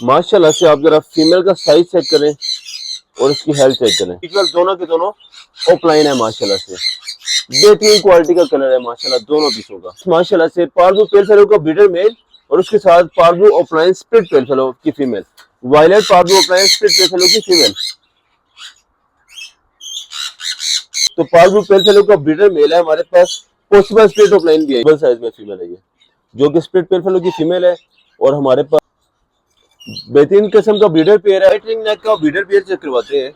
माशाल्लाह से आप जरा फीमेल का साइज चेक करें और इसकी हेल्थ चेक करें। इक्वल दोनों के दोनों ऑफलाइन है माशाल्लाह से, बेहतरीन क्वालिटी का कलर है माशाल्लाह दोनों पीसों का। माशाल्लाह से पार्बू पेल फेलो का ब्रीडर मेल और उसके साथ parblue opaline split pale fallow की female, violet parblue opaline split pale fallow की फीमेल। तो पार्बू पेल फेलो का ब्रीडर मेल है हमारे पास, पॉसिबल स्प्लिट ऑफलाइन भी है, बल साइज में फीमेल है ये, जो कि स्प्लिट पेल फेलो की फीमेल है। और हमारे पास बेहतरीन किस्म का ब्रीडर पेयर है। रिंग नेक का ब्रीडर पेयर चेक करवाते हैं।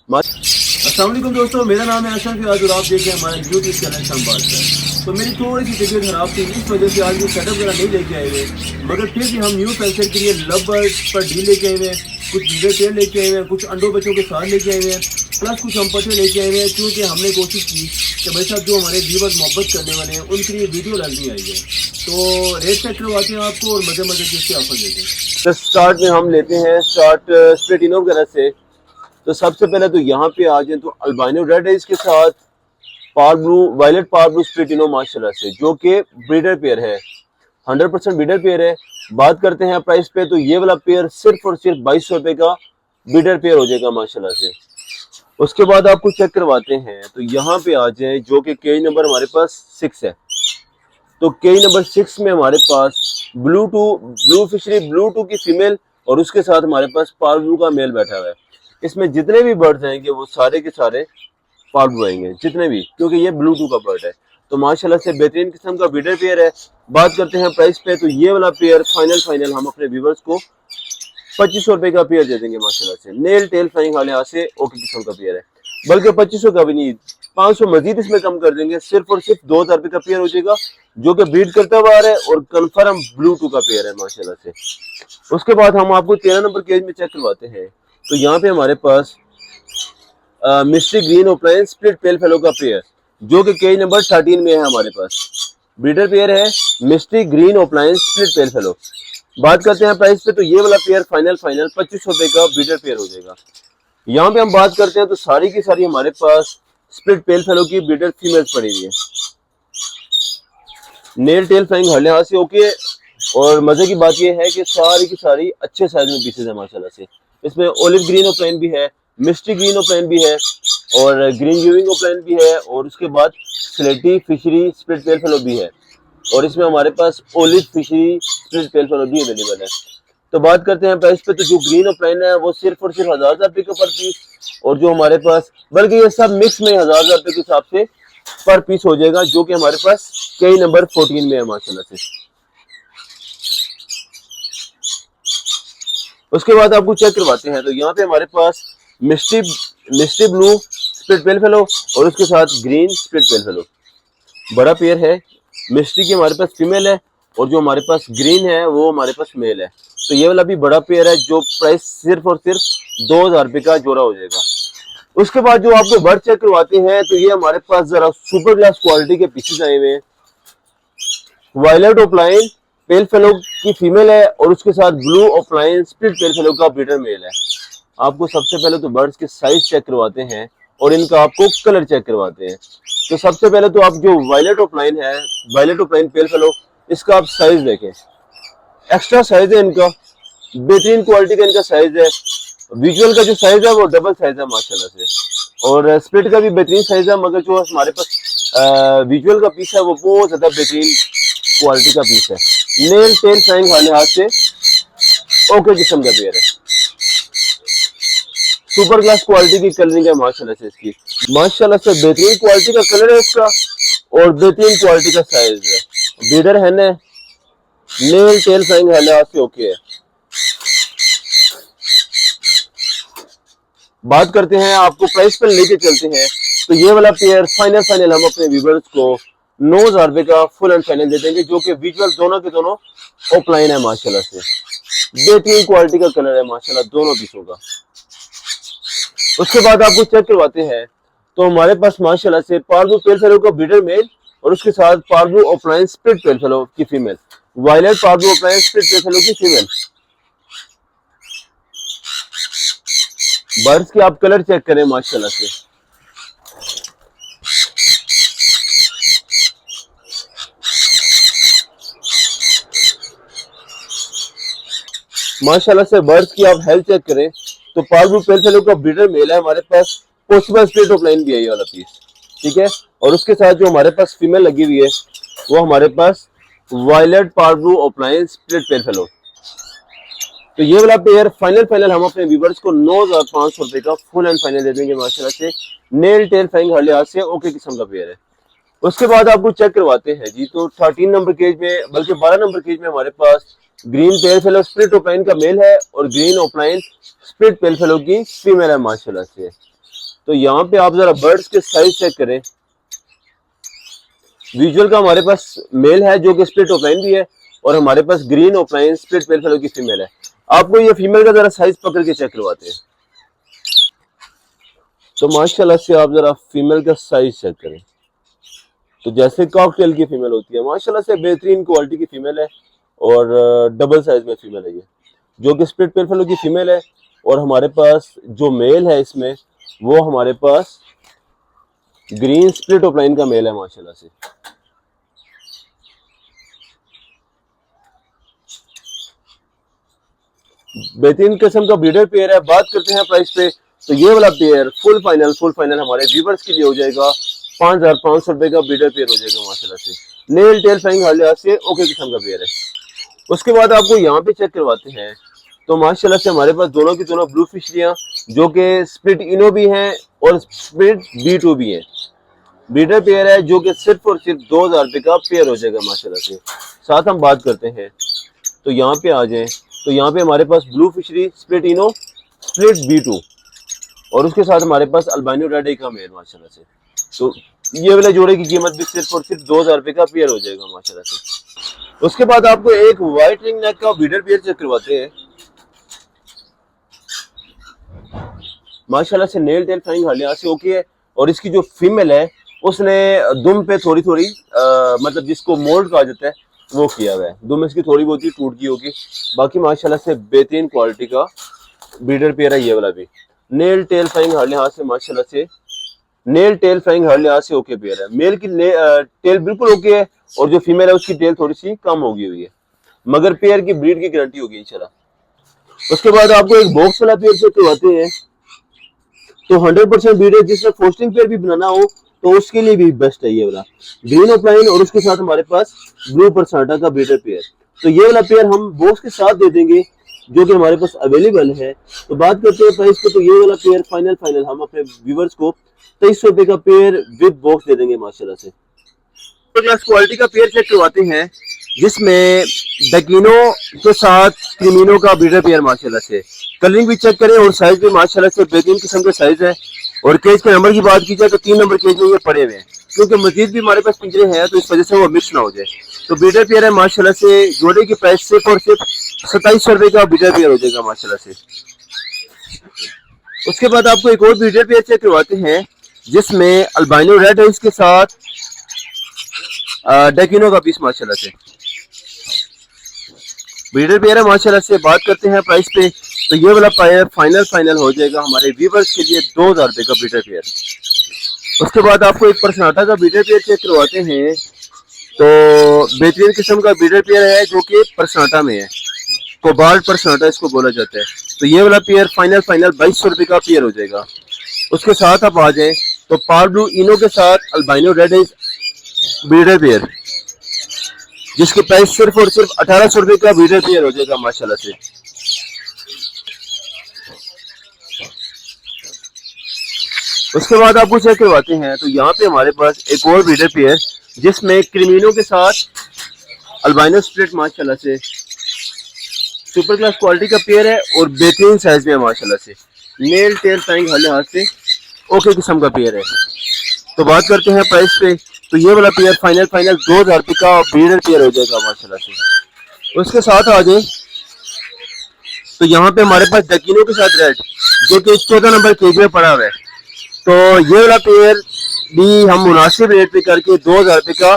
अस्सलाम वालेकुम दोस्तों, मेरा नाम है अशरफ फियाज और आप देख रहे हैं हमारे यूट्यूब चैनल संवाद का। तो मेरी थोड़ी सी तबीयत खराब थी, इस वजह से आज ये सेटअप वगैरह नहीं लेके आए हुए, मगर फिर भी हम न्यू पेंसिल के लिए लवबर्ड पर डील लेके आए हुए हैं, कुछ ब्रीडर पेयर लेके आए हुए हैं, कुछ अंडों बच्चों के साथ लेके आए हुए हैं, प्लस कुछ हम पटे लेके आए हुए हैं, क्योंकि हमने कोशिश की कि भाई साहब जो हमारे व्यूअर्स मोहब्बत करने वाले हैं उनके लिए वीडियो लाजमी आई है। तो रेट चेक करवाते हैं आपको और मजे मजे के इसके ऑफर देते हैं। तो स्टार्ट में हम लेते हैं स्टार्ट स्प्लिटिनो वगैरह से। तो सबसे पहले तो यहाँ पे आ जाए तो अल्बाइनो रेड है, इसके साथ पार ब्लू वायलेट पार ब्लू स्प्लिटिनो माशाल्लाह से, जो कि ब्रीडर पेयर है, 100% ब्रीडर पेयर है। बात करते हैं प्राइस पे, तो ये वाला पेयर सिर्फ और सिर्फ 2200 रुपए का ब्रीडर पेयर हो जाएगा माशाल्लाह से। उसके बाद आपको चेक करवाते हैं, तो यहाँ पे आ जाए जो कि केज नंबर हमारे पास 6 है। तो केज नंबर 6 में हमारे पास ब्लू फिशरी ब्लू टू की फीमेल और उसके साथ हमारे पास पार ब्लू का मेल बैठा हुआ है। इसमें जितने भी बर्ड्स आएंगे वो सारे के सारे पार्ट आएंगे, जितने भी, क्योंकि ये ब्लू टू का बर्ड है। तो माशाल्लाह से बेहतरीन किस्म का ब्रीडर पेयर है। बात करते हैं प्राइस पे, तो ये वाला पेयर फाइनल हम अपने व्यूवर्स को 2500 रुपए का पेयर दे देंगे माशाल्लाह से। नेल टेल फ्लाइंग वाले हाथ से ओके किस्म का पेयर है, बल्कि 2500 का भी नहीं, 500 मजीद इसमें कम कर देंगे, सिर्फ और सिर्फ 2000 रुपए का पेयर हो जाएगा, जो कि ब्रीड करता हुआ आ रहा है और कन्फर्म ब्लू टू का पेयर है माशाल्लाह से। उसके बाद हम आपको 13 नंबर केज में चेक करवाते हैं। तो यहाँ पे हमारे पास mystery green opaline split pale fallow का पेयर, जो कि केज नंबर 13 में है हमारे पास, ब्रीडर पेयर है mystery green opaline split pale fallow. बात करते हैं प्राइस पे, तो ये वाला पेयर फाइनल 2500 रुपए का ब्रीडर पेयर हो जाएगा। यहाँ पे हम बात करते हैं तो सारी की सारी हमारे पास स्प्लिट पेल फेलो की ब्रीडर फीमेल्स पड़ी हुई है, नेल टेल फ्लाइंग हर लिहाज से ओके। और मजे की बात यह है कि सारी की सारी अच्छे साइज में पीसेज है माशाल्लाह से। इसमें ओलिव ग्रीन ओपलाइन भी है, मिस्टी ग्रीन ओपलाइन भी है और ग्रीन व्यूइंग ओपलाइन भी है, और उसके बाद स्लेटी फिशरी स्प्लिट पेल फेलो भी है, और इसमें हमारे पास olive fishery split pale fallow भी अवेलेबल है। तो बात करते हैं प्राइस पे, तो जो ग्रीन ओपलाइन है वो सिर्फ और सिर्फ 1000 रुपए का पर पीस, और जो हमारे पास, बल्कि ये सब मिक्स में 1000 रुपए के हिसाब से पर पीस हो जाएगा, जो कि हमारे पास कई नंबर 14 में है माशाल्लाह से। उसके बाद आपको चेक करवाते हैं, तो यहाँ पे हमारे पास मिस्टी ब्लू स्प्लिट पेल फेलो और उसके साथ ग्रीन स्प्लिट पेल फेलो, बड़ा पेयर है। मिस्टी की हमारे पास फीमेल है और जो हमारे पास ग्रीन है वो हमारे पास मेल है। तो ये वाला भी बड़ा पेयर है, जो प्राइस सिर्फ और सिर्फ 2000 रुपए का जोड़ा हो जाएगा। उसके बाद जो आपको बर्ड चेक करवाते हैं, तो ये हमारे पास जरा सुपर क्लास क्वालिटी के पीसेस आए हुए हैं। वायलेट ऑफलाइन पेल फेलो की फीमेल है और उसके साथ blue opaline split pale fallow का ब्रीडर मेल है। आपको सबसे पहले तो बर्ड्स के साइज चेक करवाते हैं और इनका आपको कलर चेक करवाते हैं। तो सबसे पहले तो आप जो वायलेट ऑफलाइन है, वायलेट ऑफलाइन पेल फेलो, इसका आप साइज देखें, एक्स्ट्रा साइज है इनका, बेहतरीन क्वालिटी का इनका साइज है। विजुअल का जो साइज है वो डबल साइज है माशाल्लाह से, और स्प्लिट का भी बेहतरीन साइज है, मगर जो हमारे पास विजुअल का पीस है वो बहुत ज्यादा बेहतरीन क्वालिटी का पीस है। नेल टेल फ्लाइंग वाले हाथ से ओके किस्म का पेयर है, सुपर क्लास क्वालिटी की कलरिंग है माशाल्लाह से इसकी, माशाल्लाह से बेहतरीन क्वालिटी का कलर है इसका और बेहतरीन क्वालिटी का साइज है। ब्रीडर है ना, नेल टेल फ्लाइंग वाले हाथ से ओके है। बात करते हैं, आपको प्राइस पर लेके चलते हैं, तो ये वाला पेयर फाइनल हम अपने व्यूअर्स को 9000 रुपए का फुल एंड फाइनल दे देंगे, जो कि विजुअल दोनों के दोनों ऑफलाइन है माशाल्लाह से। बेहतरीन क्वालिटी का कलर है माशाल्लाह दोनों पीसों का। उसके बाद आपको चेक करवाते हैं, तो हमारे पास माशाल्लाह से पार्बू पेल फेलो का ब्रीडर मेल और उसके साथ parblue opaline split pale fallow की female, violet parblue opaline split pale fallow की फीमेल। बर्ड्स के आप कलर चेक करें माशाल्लाह से, माशाल्लाह से बर्ड्स की आप हेल्थ चेक करें तो पाल ब्लू पेल फेलो का ब्रीडर मेल है हमारे पास, पॉसिबल स्प्लिट ऑफ लाइन भी है ये वाला पीस, ठीक है। और उसके साथ जो हमारे पास फीमेल लगी हुई है वो हमारे पास violet parblue opaline split pale fallow. तो ये वाला पेयर फाइनल हम अपने व्यूवर्स को 9,500 रुपए का फुल एंड फाइनल दे देंगे माशाल्लाह से। नेल टेल फाइंग हर लिहाज से ओके किस्म का पेयर है। उसके बाद आपको चेक करवाते हैं जी, तो 13 नंबर केज में बल्कि 12 नंबर केज में हमारे पास green pale fallow split opaline का मेल है और green opaline split pale fallow की फीमेल है माशाल्लाह से। तो यहाँ पे आप जरा बर्ड्स के साइज चेक करें। विजुअल का हमारे पास मेल है जो कि स्प्लिट ऑफलाइन भी है और हमारे पास green opaline split pale fallow की फीमेल है। आपको ये फीमेल का जरा साइज पकड़ के चेक करवाते हैं। तो माशाल्लाह से आप जरा फीमेल का साइज चेक करें, तो जैसे कॉकटेल की फीमेल होती है माशाल्लाह से बेहतरीन क्वालिटी की फीमेल है और डबल साइज में फीमेल है ये, जो कि स्प्लिट पेल फेलो की फीमेल है। और हमारे पास जो मेल है इसमें वो हमारे पास ग्रीन स्प्लिट ऑफलाइन का मेल है माशाल्लाह से। बेहतरीन किस्म का ब्रीडर पेयर है। बात करते हैं प्राइस पे, तो ये वाला पेयर फुल फाइनल हमारे व्यूवर्स के लिए हो जाएगा 5,500 रुपए का ब्रीडर पेयर हो जाएगा माशाल्लाह से। नेल टेल फाइंग हर लिहाज से ओके किस्म का पेयर है। उसके बाद आपको यहाँ पे चेक करवाते हैं, तो माशाल्लाह से हमारे पास दोनों की दोनों ब्लू फिशरियां जो कि स्प्लिट इनो भी हैं और स्प्लिट B2 भी हैं। ब्रीडर पेयर है जो कि सिर्फ और सिर्फ 2,000 रुपए का पेयर हो जाएगा माशाल्लाह से। साथ हम बात करते हैं, तो यहाँ पे आ जाएं, तो यहाँ पे हमारे पास blue fishery split ino split B2 और उसके साथ हमारे पास अल्बाइनो रेड आई का मेल माशाल्लाह से। तो ये वाले जोड़े की कीमत भी सिर्फ और सिर्फ 2,000 रुपए का पेयर हो जाएगा माशाल्लाह से। उसके बाद आपको एक व्हाइट रिंग नेक का ब्रीडर पेयर चेक करवाते हैं। माशाल्लाह से नेल टेल फाइंग हर लिहाज से ओके है और इसकी जो फीमेल है उसने दुम पे थोड़ी मतलब जिसको मोल्ड कहा जाता है वो किया हुआ है। दुम इसकी थोड़ी बहुत ही टूट गई होगी, बाकी माशाल्लाह से बेहतरीन क्वालिटी का ब्रीडर पेयर है ये वाला भी। नेल टेल फाइंग हर लिहाज से माशाल्लाह से नेल टेल फाइंग हर लिहाज से ओके पेयर है। मेल की टेल बिल्कुल ओके है और जो फीमेल है उसकी टेल थोड़ी सी कम हो गई हुई है, मगर पेयर की ब्रीड की गारंटी होगी इंशाल्लाह। उसके बाद आपको एक बॉक्स वाला पेयर चेक करवाते हैं, तो 100% ब्रीड है। जिसमें फोस्टिंग पेयर भी बनाना हो तो उसके लिए भी बेस्ट है ये वाला ग्रीन ऑफलाइन और उसके साथ हमारे पास ब्लू परसाटा का ब्रीडर पेयर। तो ये वाला पेयर हम बॉक्स के साथ दे देंगे जो कि हमारे पास अवेलेबल है। तो बात करते हैं प्राइस पे, तो ये वाला पेयर फाइनल हम अपने व्यूवर्स को 2300 रुपए का पेयर विद बॉक्स दे देंगे माशाल्लाह से। क्लास क्वालिटी का पेयर चेक करवाते हैं जिसमें डकिनो के साथ क्रिमिनो का ब्रीडर पेयर माशाल्लाह से। कलरिंग भी चेक करें और साइज भी माशाल्लाह से बेहतरीन किस्म का साइज है। और केज के नंबर की बात की जाए तो 3 नंबर केज में ये पड़े हुए हैं, क्योंकि मजीद भी हमारे पास पिंजरे हैं तो इस वजह से वो मिक्स ना हो जाए। तो ब्रीडर पेयर है माशाल्लाह से। जोड़े की प्राइस सिर्फ और सिर्फ 2700 रुपए का ब्रीडर पेयर हो जाएगा माशाल्लाह से। उसके बाद आपको एक और ब्रीडर पेयर चेक करवाते हैं जिसमें अल्बाइनो रेड है इसके साथ डेकिनो का पीस माशाल्लाह से। ब्रीडर पेयर है माशाल्लाह से। बात करते हैं प्राइस पे, तो ये वाला पेयर फाइनल हो जाएगा हमारे व्यूवर्स के लिए 2,000 रुपए का ब्रीडर पेयर। उसके बाद आपको एक परसनाटा का ब्रीडर पेयर चेक करवाते हैं, तो बेहतरीन किस्म का ब्रीडर पेयर है जो कि परसनाटा में है, कोबाल्ट परसनाटा इसको बोला जाता है। तो ये वाला पेयर फाइनल 2200 रुपए का पेयर हो जाएगा। उसके साथ आप आ जाएं तो पाल ब्लू इनो के साथ अल्बाइनो रेड है ब्रीडर पेयर जिसकी प्राइस सिर्फ और सिर्फ 1800 रुपए का ब्रीडर पेयर हो जाएगा माशाल्लाह से। उसके बाद आपको चेक करवाते हैं, तो यहाँ पे हमारे पास एक और ब्रीडर पेयर जिसमें क्रिमिनो के साथ अल्बाइनो स्प्लिट माशाल्लाह से सुपर क्लास क्वालिटी का पेयर है और बेहतरीन साइज में है माशाल्लाह से। नेल टेल फाइंग हर लिहाज से ओके किस्म का पेयर है। तो बात करते हैं प्राइस पे, तो ये वाला पेयर फाइनल 2,000 रुपए का ब्रीडर पेयर हो जाएगा माशाल्लाह से। उसके साथ आ जाए तो यहाँ पे हमारे पास डकिनो के साथ रेड जो कि 14 नंबर केज में पड़ा हुआ है। तो ये वाला पेयर भी हम मुनासिब रेट पे करके 2,000 रुपए का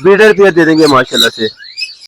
ब्रीडर पेयर दे देंगे माशाल्लाह से।